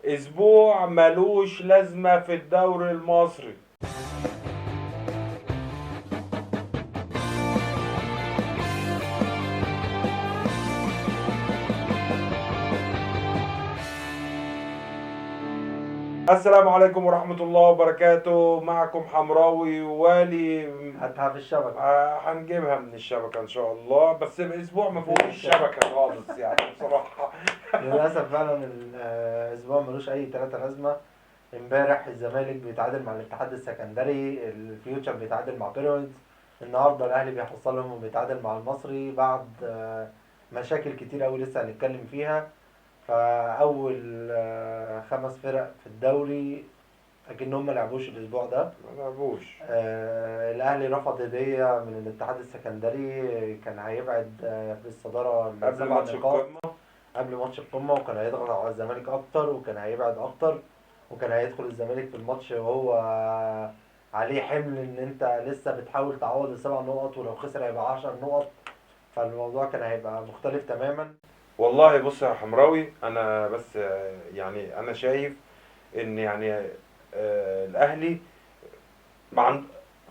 اسبوع ملوش لازمة في الدوري المصري. السلام عليكم ورحمة الله وبركاته، معكم حمراوي والي. هاتها في الشبكة. هنجيبها من الشبكة ان شاء الله، بس الاسبوع ما فيهوش شبكة خالص يعني بصراحة. للأسف فعلا الأسبوع ملوش أي تلاتة لازمة. امبارح الزمالك بيتعادل مع الاتحاد السكندري، الفيوتشر بيتعادل مع بيراميدز، النهارده الأهلي بيحصلهم وبيتعادل مع المصري بعد مشاكل كتير أوي لسه هنتكلم فيها. فأول 5 فرق في الدوري أكنهم ما لعبوش الأسبوع ده. ما لعبوش. الأهلي رفض هدية من الاتحاد السكندري، كان هيبعد في الصدارة قبل ل7 ماتش نقاط القمة. قبل ماتش القمة، وكان هيضغط على الزمالك أكتر وكان هيبعد أكتر، وكان هيدخل الزمالك في الماتش وهو عليه حمل إن أنت لسه بتحاول تعوض ال7 نقط، ولو خسر هيبقى 10 نقط. فالموضوع كان هيبقى مختلف تماما. والله بص يا حمراوي، انا بس يعني انا شايف ان يعني الاهلي مع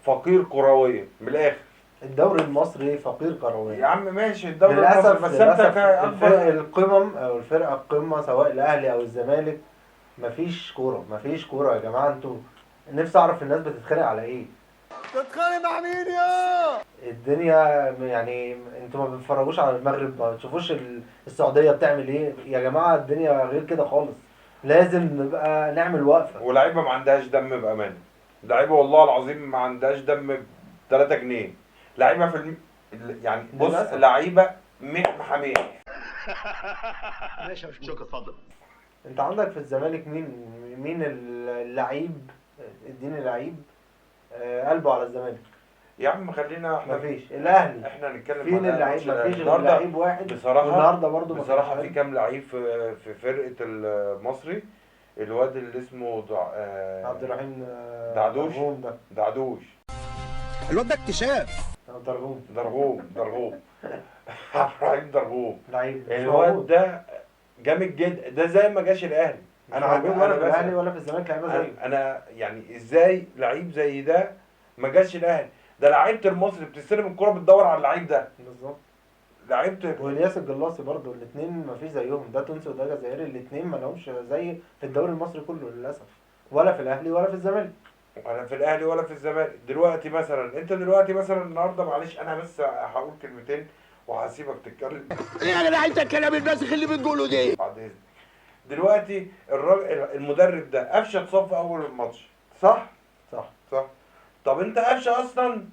فقير كرويا من الاخر. الدوري المصري فقير يا كرويا. عم ماشي الدوري المصري، للأسف بس انت للأسف كاكبر. القمم أو الفرقة القمة سواء الأهلي أو الزمالك مفيش كورة، مفيش كورة يا جماعة. انتوا نفسي أعرف الناس بتتخانق على إيه. تتخانق مع مين يا؟ الدنيا يعني انتوا ما بتتفرجوش على المغرب، ما بتشوفوش السعودية بتعمل ايه يا جماعة. الدنيا غير كده خالص، لازم نبقى نعمل وقفة. ولاعيبه ما عندهاش دم بامانه. لعيبه والله العظيم ما عندهاش دم ب 3 جنيه. لعيبه في يعني بص للأسف. لعيبه مح محاميه. ماشي يا باشمهندس. شكرا، اتفضل. انت عندك في الزمالك مين اللعيب؟ اديني لعيب قلبه على الزمالك. يا عم خلينا احنا مفيش. الاهلي احنا نتكلم فين عن اللعيب؟ ماتش الاهلي مفيش غير النهارده. لعيب واحد، بصراحه والنهارده برضو ما كانش بصراحه في قلب. كام لعيب في فرقه المصري. الواد اللي اسمه عبد الرحيم دعدوش. درغوم ده. دعدوش. الواد ده اكتشاف. درغوم. درغوم. ابراهيم درغوم. لعيب مش الواد موجود. ده جامد جدا، ده زي ما جاش الاهلي. مش انا موجود انا ولا في الاهلي بسأل. ولا في الزمالك لعيبه زيه. انا يعني ازاي لعيب زي ده ما جاش الاهلي؟ ده لعيبه المصري بتستلم الكرة بتدور على اللعيب ده. بالظبط. لعيبه. والياس الجلاصي برضو، الاثنين مفيش زيهم، ده تونسي وده جزائري، الاثنين ما لهمش زي في الدوري المصري كله للاسف، ولا في الاهلي ولا في الزمالك. ولا في الاهلي ولا في الزمالك. دلوقتي مثلا انت دلوقتي مثلا النهارده، معلش انا بس هقول كلمتين وهسيبك تتكلم ايه يا جدع انت الكلام الباسخ اللي بتقوله ده؟ بعد اذنك. دلوقتي الراجل المدرب ده قفشه اتصاب في اول الماتش، صح؟ صح. صح. طب انت قفشه اصلا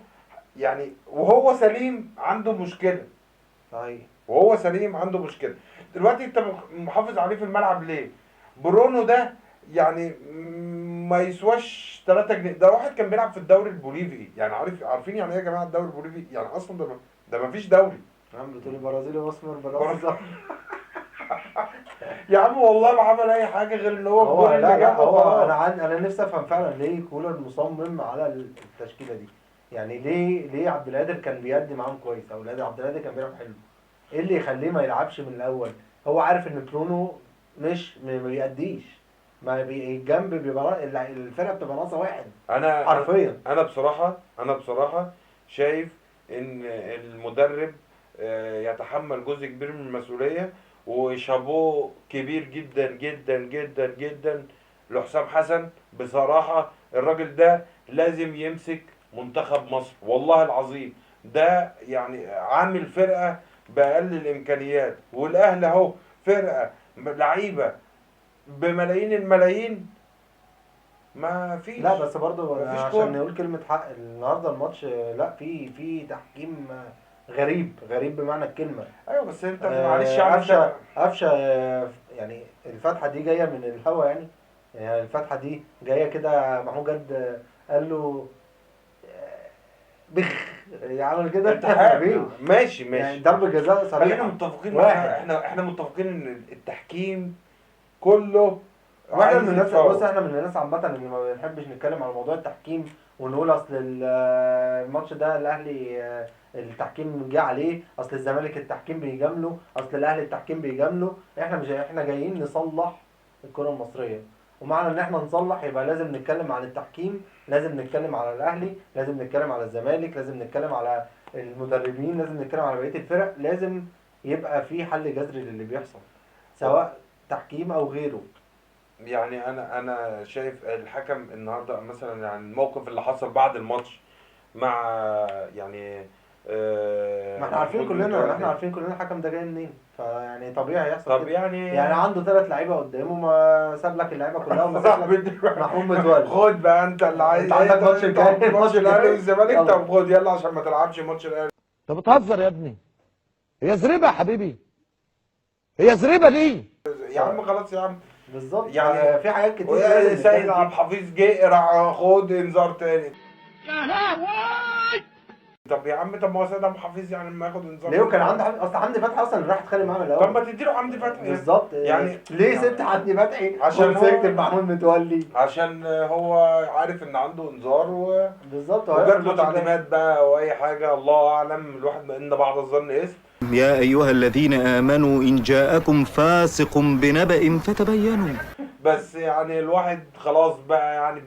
يعني وهو سليم عنده مشكله. صحيح. وهو سليم عنده مشكله. دلوقتي انت محافظ عليه في الملعب ليه؟ برونو ده يعني ما يسواش 3 جنيه. ده واحد كان بيلعب في الدوري البوليفي، يعني عارفين يعني ايه يا جماعه الدوري البوليفي؟ يعني اصلا ده ما فيش دوري. يا عم بتقولي برازيلي واسمر براس صح. يا عم والله ما عمل اي حاجه غير ان هو هو الجول اللي لا جابه هو خلاص. انا نفسي افهم فعلا ليه كولر مصمم على التشكيله دي. يعني ليه عبد القادر كان بيأدي معاهم كويس، او عبد القادر كان بيلعب حلو. ايه اللي يخليه ما يلعبش من الاول؟ هو عارف ان برونو مش ما بيأديش، ما الجنب بيبقى الفرقه بتبقى ناقصه واحد انا حرفيا. انا بصراحه شايف ان المدرب يتحمل جزء كبير من المسؤوليه. وشابوه كبير جدا جدا جدا جدا لحسام حسن. بصراحه الراجل ده لازم يمسك منتخب مصر والله العظيم. ده يعني عامل فرقه باقل الامكانيات، والاهلي اهو فرقه لعيبه بملايين الملايين. ما فيش لا بس برضو ما فيش عشان كوره. نقول كلمه حق، النهارده الماتش لا في تحكيم غريب غريب بمعنى الكلمه. ايوه بس انت معلش يعني انت. قفشه يعني الفتحه دي جايه من الهوا يعني الفتحه دي جايه كده. محمود جد قال له بخ، يعمل كده انت حاجة مفيش. ماشي يعني ماشي ضربة ماشي. جزاء خلينا صريحة. متفقين، ما واحد. احنا متفقين ان التحكيم كله واحنا من عايز الناس، بص يتفاوض. احنا من الناس عامة اللي ما بنحبش نتكلم على موضوع التحكيم، ونقول اصل الماتش ده الاهلي التحكيم جه عليه، اصل الزمالك التحكيم بيجامله، اصل الاهلي التحكيم بيجامله. احنا مش احنا جايين نصلح الكره المصريه. ومعنى ان احنا نصلح يبقى لازم نتكلم عن التحكيم، لازم نتكلم على الاهلي، لازم نتكلم على الزمالك، لازم نتكلم على المدربين، لازم نتكلم على بقيه الفرق. لازم يبقى في حل جذري للي بيحصل سواء تحكيم او غيره. يعني انا شايف الحكم النهارده مثلا، يعني الموقف اللي حصل بعد الماتش مع يعني ما احنا عارفين محمود كلنا متولي. الحكم ده جاي منين، فيعني طبيعي يحصل طب كده. يعني يعني عنده 3 لعيبه قدامه، ما ساب لك اللعيبه كلها ومسك لك محمود متولي. خد بقى انت اللي عايز انت عندك ماتش انت الجاي، ماتش الماتش الاهلي الجاي والزمالك، يلا. طب خد يلا عشان ما تلعبش ماتش الاهلي. انت بتهزر يا ابني، هي زريبه يا حبيبي، هي زريبه دي. يا عم خلاص يا عم. بالظبط. يعني في حاجات كتير لازم سيد نتكلم عبد فيها. الحفيظ جه راح خد انذار تاني. طب يا عم، طب ما هو سيد عبد الحفيظ يعني لما ياخد انذار ليه؟ وكان تاني. عنده اصل حمدي فتحي اصلا اللي راح اتخانق معاه من طب ما الاول. تديله حمدي فتحي بالظبط. يعني ليه سبت حمدي فتحي عشان ومسكت هو- محمود متولي؟ عشان هو عارف ان عنده انذار بالظبط. وجات له تعليمات بقى او اي حاجه، الله اعلم، الواحد ان بعض الظن اسم. يا أيها الذين آمنوا إن جاءكم فاسق بنبأ فتبينوا. بس يعني الواحد خلاص بقى يعني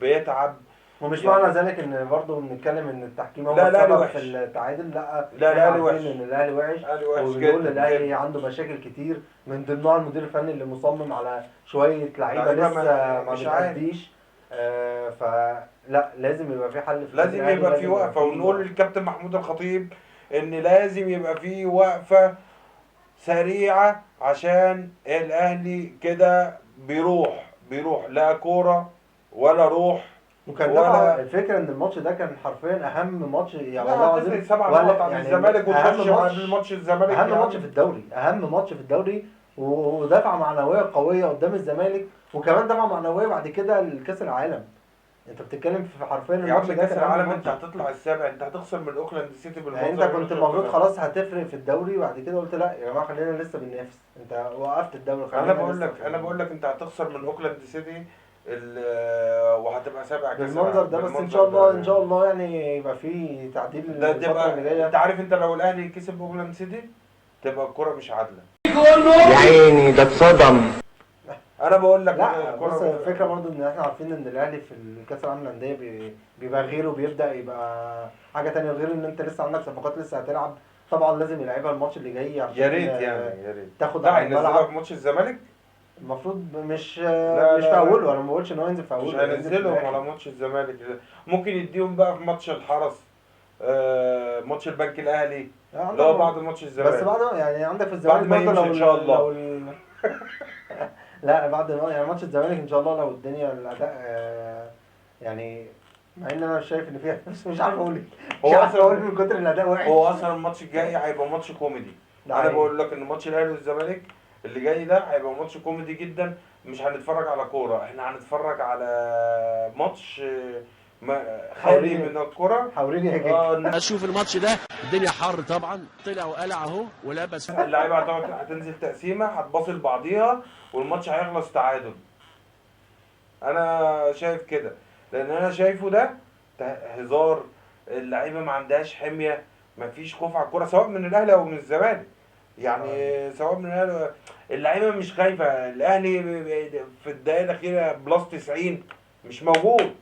بيتعب ومش يعني. معنى ذلك ان برضه بنتكلم ان التحكيم هو لا، الأهلي السبب وحش. في التعادل. لا، لا، احنا الأهلي عارفين وحش. ان الاهلي وحش، الأهلي وحش وبنقول جدا الاهلي جدا. عنده مشاكل كتير، من ضمنها المدير الفني اللي مصمم على شويه لعيبه لعيبة لسه ما مش عارف. بتأديش. فلا، لازم يبقى في حل في لازم النادي يبقى الأهلي، في لازم يبقى وقفه، في ونقول للكابتن محمود الخطيب ان لازم يبقى في وقفه سريعه، عشان الاهلي كده بيروح لا كوره ولا روح. وكان ولا- طبعا الفكره ان الماتش ده كان حرفيا اهم ماتش، يعني والله لا العظيم. هتفرق 7 ولا- نقط عن يعني الزمالك اهم وتخش ماتش، قبل ماتش الزمالك اهم يا ماتش عم. في الدوري، اهم ماتش في الدوري، ودفعه معنويه قويه قدام الزمالك، وكمان دفعه معنويه بعد كده لكاس العالم. انت بتتكلم في حرفيا يا الماتش عم ده كاس كان أهم العالم ماتش. انت هتطلع السابع، انت هتخسر من اوكلاند سيتي بالمنظر يعني انت اللي كنت شفته المفروض ده. خلاص هتفرق في الدوري، وبعد كده قلت لا يا جماعه خلينا لسه بننافس. انت وقفت الدوري، خلينا انا بقول لك انت هتخسر من اوكلاند سيتي وهتبقى سابع كاس بالمنظر العالم. ده. بس ان بالمنظر شاء الله ده. ان شاء الله يعني يبقى في تعديل ده الفتره تبقى اللي جايه. انت عارف، انت لو الاهلي كسب اوكلاند سيتي تبقى الكرة مش عادلة. يا عيني ده اتصدم. انا بقول لك لا الكرة بص، الفكره برضو ان احنا عارفين ان الاهلي في الكاس العالم للانديه بيبقى غيره، بيبدا يبقى حاجه تانية، غير ان انت لسه عندك صفقات لسه هتلعب. طبعا لازم يلعبها الماتش اللي جاي عشان يا ريت يعني يا ريت تاخد لا على هينزلها الملعب. في ماتش الزمالك. المفروض مش لا، مش لا، في لا. اوله، انا ما بقولش ان هو ينزل في مش اوله، ينزل في هينزلهم الآخر. على ماتش الزمالك. ممكن يديهم بقى في ماتش الحرس، ماتش البنك الاهلي اللي هو بعد ماتش الزمالك. بس بعد يعني عندك في الزمالك بعد ما برضه يمشي إن شاء الله. لا بعد ما يعني ماتش الزمالك ان شاء الله لو الدنيا الاداء يعني، مع ان انا شايف ان فيها بس مش عارف اقول ايه، هو مش عارف أصلاً- اقول من كتر الاداء وحش. هو اصلا الماتش الجاي هيبقى ماتش كوميدي. ده انا حقيقي. بقول لك ان ماتش الاهلي والزمالك اللي جاي ده هيبقى ماتش كوميدي جدا. مش هنتفرج على كوره، احنا هنتفرج على ماتش خالي حوريني. من الكوره. حاوريني يا جاي. الناس اشوف الماتش ده، الدنيا حر طبعا، طلع وقلع اهو ولبس. اللعيبه هتنزل تقسيمه، هتباصي لبعضيها، والماتش هيخلص تعادل. انا شايف كده، لان انا شايفه ده هزار. اللعيبه ما عندهاش حميه، ما فيش خوف على الكوره سواء من الاهلي او من الزمالك. يعني سواء من الاهلي، اللعيبه مش خايفه. الاهلي في الدقائق الاخيره بلس 90 مش موجود.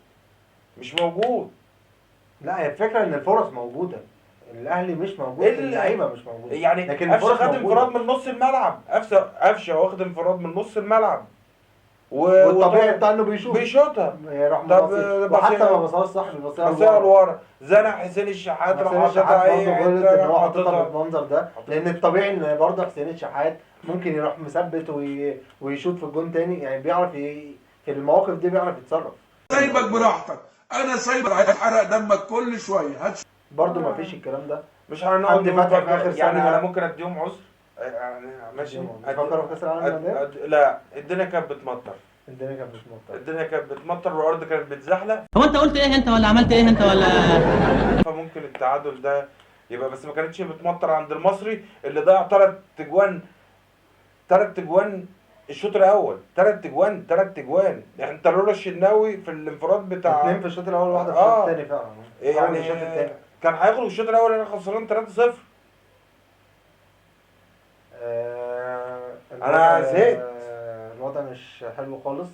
لا هي الفكره ان الفرص موجوده، الاهلي مش موجود، اللعيبه مش موجوده، يعني لكن قفشه الفرص خد موجودة. انفراد من نص الملعب. قفشه واخد انفراد من نص الملعب والطبيعي بتاع انه بيشوطها. يروح طب مباصي، وحتى بصيها- ما بصاش صح، بيبصيها بصيها لورا. لورا، زنق حسين الشحات، راح حسين حاططها الشحات برضه اي غلط حته، ان هو راح حاططها حاططها. بالمنظر ده، لان الطبيعي ان برضه حسين الشحات ممكن يروح مثبت ويشوط في الجون تاني، يعني بيعرف في المواقف دي بيعرف يتصرف. سايبك براحتك، انا سايبك هتحرق دمك كل شويه. برضه ما فيش الكلام ده. مش هنقعد حمدي نقول فتحي في برضه، آخر يعني ثانية. انا ممكن اديهم عذر يعني ماشي. بيفكروا في كاس العالم للانديه. لا الدنيا كانت بتمطر. الدنيا كانت بتمطر. والارض كانت بتزحلق، هو انت قلت ايه انت ولا عملت ايه انت ولا؟ فممكن التعادل ده يبقى. بس ما كانتش بتمطر عند المصري اللي ضيع 3 تجوان الشوط الاول. 3 تجوان. انت لولا الشناوي في الانفراد بتاع 2 في الشوط الاول وواحده في الشوط الثاني فعلا. يعني الشوط الثاني كان هيخرج الشوط الاول انا خسران 3-0. انا زهقت. الوضع مش حلو خالص.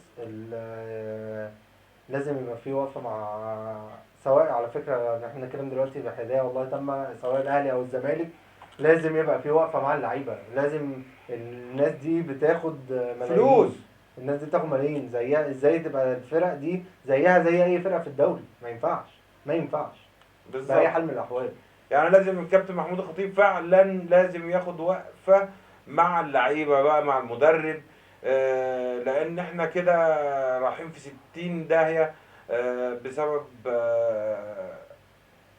لازم يبقى في وقفه مع، سواء على فكره احنا بنتكلم دلوقتي بحدايه والله تامه، سواء الاهلي او الزمالك، لازم يبقى في وقفه مع اللعيبه. لازم الناس دي بتاخد ملايين، فلوس. الناس دي بتاخد ملايين زيها. ازاي تبقى الفرق دي زيها زي اي فرقه في الدوري؟ ما ينفعش، ما ينفعش بأي بالظبط. حال من الاحوال. يعني لازم الكابتن محمود الخطيب فعلا لازم ياخد وقفة مع اللعيبة بقى، مع المدرب. لان احنا كده رايحين في 60 داهية بسبب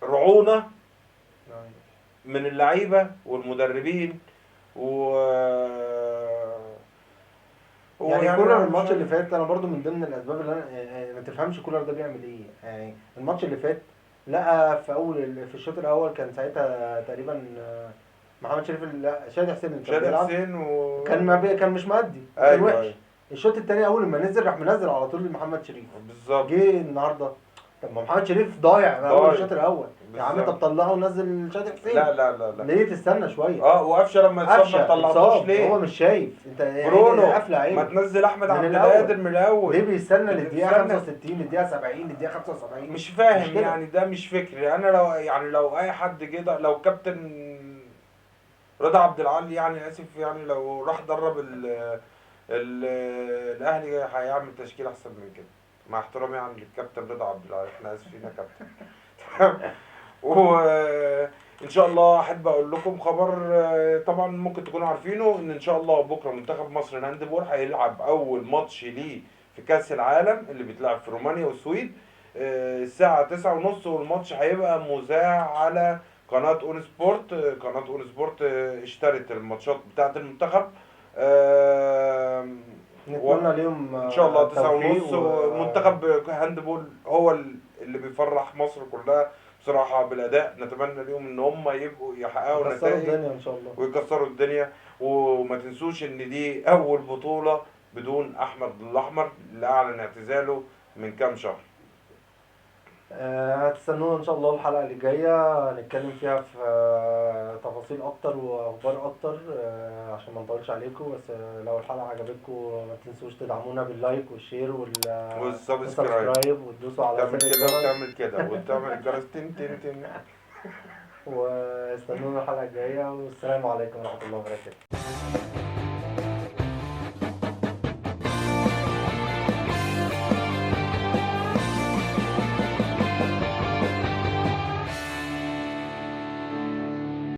رعونة من اللعيبة والمدربين يعني ويعني كولر أنا الماتش مش اللي عارف. فات انا برضو من ضمن الاسباب اللي انا ما تفهمش كولر ده بيعمل ايه. يعني الماتش اللي فات لقى في في الشوط الاول كان ساعتها تقريبا محمد شريف، لا شادي حسين اللي كان شادي بيلعب، حسين كان ما كان مش مادي، كان ايوه وحش. ايوه الشوط الثاني اول ما نزل راح منزل على طول محمد شريف. بالظبط. جه النهارده، طب ما محمد شريف ضايع من اول ضايع. الشوط الاول يا عم، طب بالظبط. طلعه ونزل شادي حسين. لا لا لا لا. ليه تستنى شويه؟ وقفشه لما اتصاب ما قفشه طلعتوش اتصاب، ليه؟ هو مش شايف انت برونو قافله ما عينه تنزل احمد من عبد الأول. القادر من الاول. ليه بيستنى للدقيقه بتستنى. 65 للدقيقه 70 للدقيقه 75؟ مش فاهم مش كده. يعني، ده مش فكري انا. لو يعني لو اي حد كده، لو كابتن رضا عبد العال يعني اسف، يعني لو راح درب ال الاهلي هيعمل تشكيل احسن من كده، مع احترامي يعني للكابتن رضا عبد العال، احنا اسفين يا كابتن. وان شاء الله احب اقول لكم خبر طبعا ممكن تكونوا عارفينه، ان شاء الله بكره منتخب مصر الهاندبول هيلعب اول ماتش ليه في كاس العالم اللي بيتلعب في رومانيا والسويد الساعه 9:30، والماتش هيبقى مذاع على قناه اون سبورت. قناه اون سبورت اشترت الماتشات بتاعه المنتخب. نتمنى ليهم ان شاء الله 9:30. توفيق ومنتخب هاندبول هو اللي بيفرح مصر كلها بصراحه بالاداء. نتمنى ليهم ان هم يبقوا يحققوا يكسروا نتائج الدنيا ان شاء الله. ويكسروا الدنيا. وما تنسوش ان دي اول بطوله بدون احمد الاحمر اللي اعلن اعتزاله من كام شهر. هتستنونا ان شاء الله الحلقه اللي جايه هنتكلم فيها في تفاصيل اكتر واخبار اكتر، عشان ما نطولش عليكم. بس لو الحلقه عجبتكم ما تنسوش تدعمونا باللايك والشير والسبسكرايب. وتدوسوا على تعمل زر كده الجرس. وتعمل كده وتعمل الجرس تن تن تن. واستنونا الحلقه الجايه، والسلام عليكم ورحمه الله وبركاته.